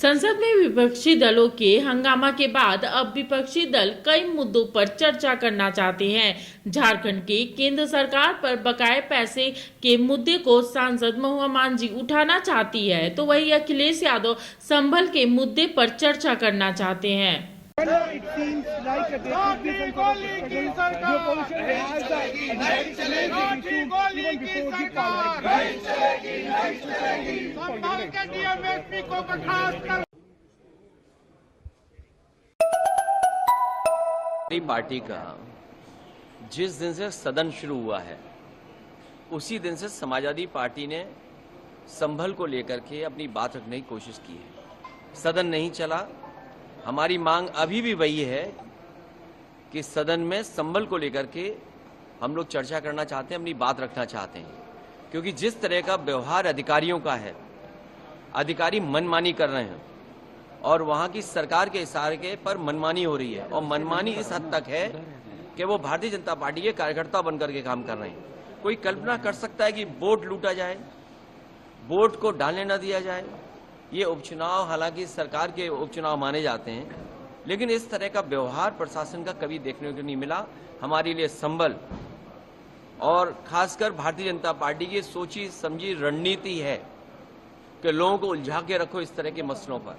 संसद में विपक्षी दलों के हंगामा के बाद अब विपक्षी दल कई मुद्दों पर चर्चा करना चाहते हैं। झारखंड की केंद्र सरकार पर बकाए पैसे के मुद्दे को सांसद महुआ मांझी उठाना चाहती है, तो वहीं अखिलेश यादव संभल के मुद्दे पर चर्चा करना चाहते हैं। पार्टी का जिस दिन से सदन शुरू हुआ है उसी दिन से समाजवादी पार्टी ने संभल को लेकर के अपनी बात रखने की कोशिश की है। सदन नहीं चला। हमारी मांग अभी भी वही है कि सदन में संभल को लेकर के हम लोग चर्चा करना चाहते हैं, अपनी बात रखना चाहते हैं, क्योंकि जिस तरह का व्यवहार अधिकारियों का है, अधिकारी मनमानी कर रहे हैं और वहां की सरकार के इशारे पर मनमानी हो रही है और मनमानी इस हद तक है कि वो भारतीय जनता पार्टी के कार्यकर्ता बनकर के काम कर रहे हैं। कोई कल्पना कर सकता है कि वोट लूटा जाए, वोट को डालने न दिया जाए। ये उपचुनाव हालांकि सरकार के उपचुनाव माने जाते हैं, लेकिन इस तरह का व्यवहार प्रशासन का कभी देखने को नहीं मिला। हमारे लिए संभल और खासकर भारतीय जनता पार्टी की सोची समझी रणनीति है कि लोगों को उलझा के रखो इस तरह के मसलों पर।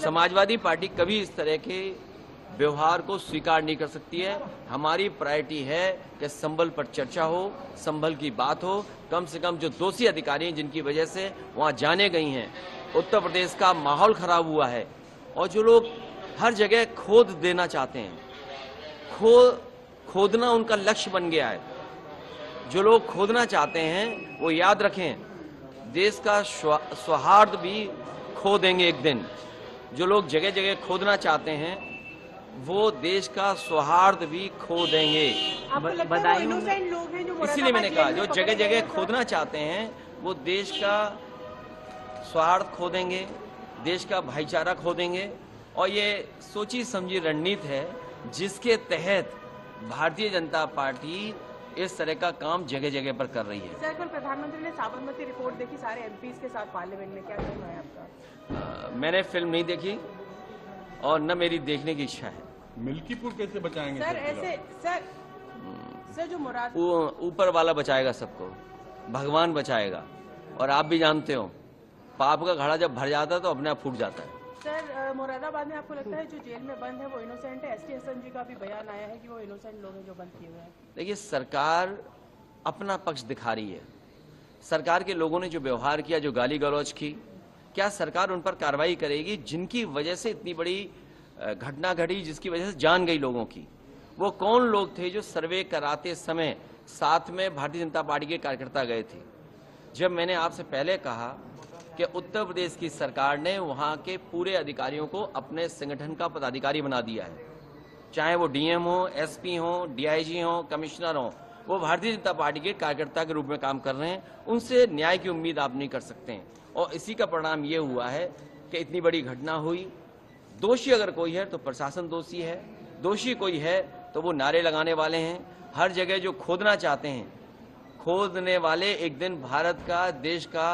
समाजवादी पार्टी कभी इस तरह के व्यवहार को स्वीकार नहीं कर सकती है। हमारी प्रायोरिटी है कि संभल पर चर्चा हो, संभल की बात हो। कम से कम जो दोषी अधिकारी हैं जिनकी वजह से वहां जाने गई हैं, उत्तर प्रदेश का माहौल खराब हुआ है और जो लोग हर जगह खोद देना चाहते हैं, खोदना उनका लक्ष्य बन गया है। जो लोग खोदना चाहते हैं वो याद रखें, देश का सौहार्द भी खो देंगे एक दिन। जो लोग जगह जगह खोदना चाहते हैं वो देश का सौहार्द भी खो देंगे। इसीलिए मैंने कहा जो जगह जगह खोदना चाहते हैं वो देश का सौहार्द खो देंगे, देश का भाईचारा खो देंगे। और ये सोची समझी रणनीति है जिसके तहत भारतीय जनता पार्टी इस तरह का काम जगह जगह पर कर रही है। सर, कल प्रधानमंत्री ने साबरमती रिपोर्ट देखी सारे एमपीज के साथ पार्लियामेंट में, क्या कहना है आपका? मैंने फिल्म नहीं देखी और न मेरी देखने की इच्छा है। मिल्कीपुर कैसे बचाएंगे सर? ऐसे सर जो मुराद ऊपर वाला बचाएगा सबको, भगवान बचाएगा। और आप भी जानते हो पाप का घड़ा जब भर जाता है तो अपने आप फूट जाता है। सर, मुरादाबाद में आपको लगता है जो जेल में बंद है वो इनोसेंट है? एसटी हसन जी का भी बयान आया है कि वो इनोसेंट लोग हैं जो बंद किए हुए हैं। देखिए, सरकार अपना पक्ष दिखा रही है। सरकार के लोगों ने जो व्यवहार किया, जो गाली गलौज की, क्या सरकार उन पर कार्रवाई करेगी जिनकी वजह से इतनी बड़ी घटना घटी, जिसकी वजह से जान गई लोगों की? वो कौन लोग थे जो सर्वे कराते समय साथ में भारतीय जनता पार्टी के कार्यकर्ता गए थे? जब मैंने आपसे पहले कहा कि उत्तर प्रदेश की सरकार ने वहां के पूरे अधिकारियों को अपने संगठन का पदाधिकारी बना दिया है, चाहे वो डीएम हो, एसपी हो, डीआईजी हो, कमिश्नर हो, वो भारतीय जनता पार्टी के कार्यकर्ता के रूप में काम कर रहे हैं। उनसे न्याय की उम्मीद आप नहीं कर सकते हैं। और इसी का परिणाम ये हुआ है कि इतनी बड़ी घटना हुई। दोषी अगर कोई है तो प्रशासन दोषी है, दोषी कोई है तो वो नारे लगाने वाले हैं। हर जगह जो खोदना चाहते हैं, खोदने वाले एक दिन भारत का, देश का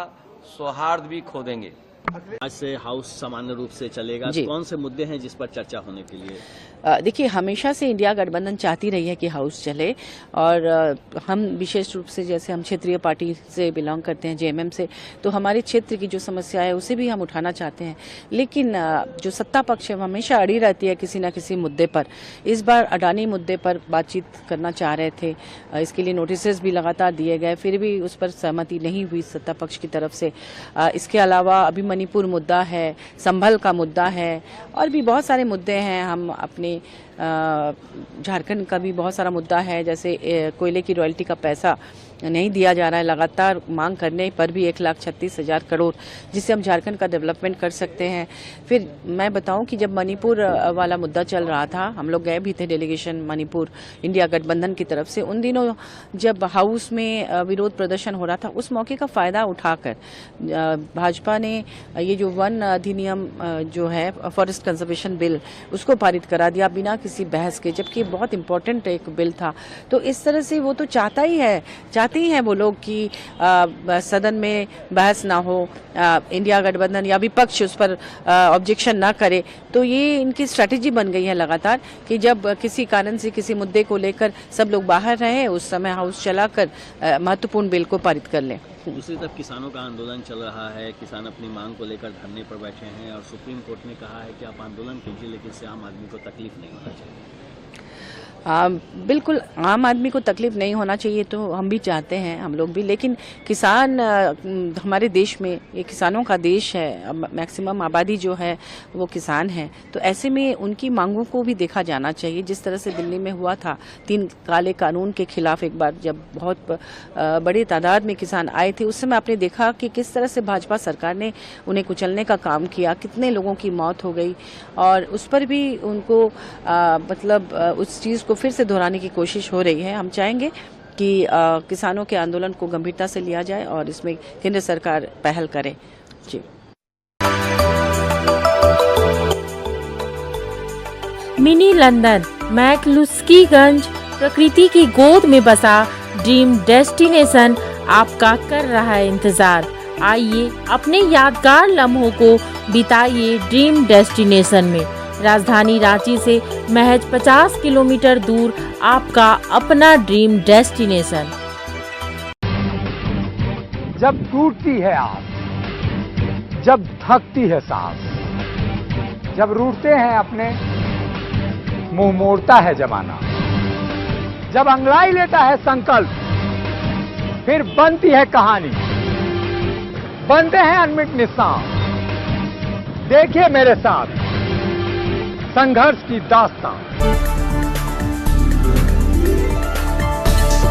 सौहार्द भी खो देंगे। आज से हाउस सामान्य रूप से चलेगा। कौन से मुद्दे हैं जिस पर चर्चा होने के लिए? देखिए, हमेशा से इंडिया गठबंधन चाहती रही है कि हाउस चले और हम विशेष रूप से, जैसे हम क्षेत्रीय पार्टी से बिलोंग करते हैं, जेएमएम से, तो हमारे क्षेत्र की जो समस्या है उसे भी हम उठाना चाहते हैं। लेकिन जो सत्ता पक्ष है वो हमेशा अड़ी रहती है किसी न किसी मुद्दे पर। इस बार अडानी मुद्दे पर बातचीत करना चाह रहे थे, इसके लिए नोटिस भी लगातार दिए गए, फिर भी उस पर सहमति नहीं हुई सत्ता पक्ष की तरफ से। इसके अलावा अभी मणिपुर मुद्दा है, संभल का मुद्दा है और भी बहुत सारे मुद्दे हैं। हम अपने झारखंड का भी बहुत सारा मुद्दा है, जैसे कोयले की रॉयल्टी का पैसा नहीं दिया जा रहा है, लगातार मांग करने पर भी 1,36,000 करोड़, जिससे हम झारखंड का डेवलपमेंट कर सकते हैं। फिर मैं बताऊं कि जब मणिपुर वाला मुद्दा चल रहा था, हम लोग गए भी थे डेलीगेशन मणिपुर इंडिया गठबंधन की तरफ से। उन दिनों जब हाउस में विरोध प्रदर्शन हो रहा था, उस मौके का फायदा उठाकर भाजपा ने ये जो वन अधिनियम जो है, फॉरेस्ट कंजर्वेशन बिल, उसको पारित करा दिया बिना किसी बहस के, जबकि बहुत इंपॉर्टेंट एक बिल था। तो इस तरह से वो तो चाहता ही है चाहते ही हैं वो लोग कि सदन में बहस ना हो, इंडिया गठबंधन या विपक्ष उस पर ऑब्जेक्शन ना करे। तो ये इनकी स्ट्रैटेजी बन गई है लगातार कि जब किसी कारण से किसी मुद्दे को लेकर सब लोग बाहर रहे, उस समय हाउस चलाकर महत्वपूर्ण बिल को पारित कर लें। दूसरी तरफ किसानों का आंदोलन चल रहा है, किसान अपनी मांग को लेकर धरने पर बैठे हैं और सुप्रीम कोर्ट ने कहा है कि आप आंदोलन कीजिए लेकिन इससे आम आदमी को तकलीफ नहीं होना चाहिए। बिल्कुल आम आदमी को तकलीफ नहीं होना चाहिए तो हम भी चाहते हैं, हम लोग भी, लेकिन किसान हमारे देश में ये किसानों का देश है, मैक्सिमम आबादी जो है वो किसान है। तो ऐसे में उनकी मांगों को भी देखा जाना चाहिए। जिस तरह से दिल्ली में हुआ था 3 काले कानून के खिलाफ, एक बार जब बहुत बड़ी तादाद में किसान आए थे, उस समय आपने देखा कि किस तरह से भाजपा सरकार ने उन्हें कुचलने का काम किया, कितने लोगों की मौत हो गई, और उस पर भी उनको मतलब उस चीज़ को फिर से दोहराने की कोशिश हो रही है। हम चाहेंगे कि किसानों के आंदोलन को गंभीरता से लिया जाए और इसमें केंद्र सरकार पहल करे। जी। मिनी लंदन मैक्लुस्कीगंज प्रकृति की गोद में बसा ड्रीम डेस्टिनेशन आपका कर रहा है इंतजार। आइए अपने यादगार लम्हों को बिताइए ड्रीम डेस्टिनेशन में। राजधानी रांची से महज 50 किलोमीटर दूर आपका अपना ड्रीम डेस्टिनेशन। जब टूटती है आस, जब थकती है सांस, जब रूठते हैं अपने, मुंह मोड़ता है जमाना, जब अंगड़ाई लेता है संकल्प, फिर बनती है कहानी, बनते हैं अनमिट निशान। देखिए मेरे साथ संघर्ष की दास्तां।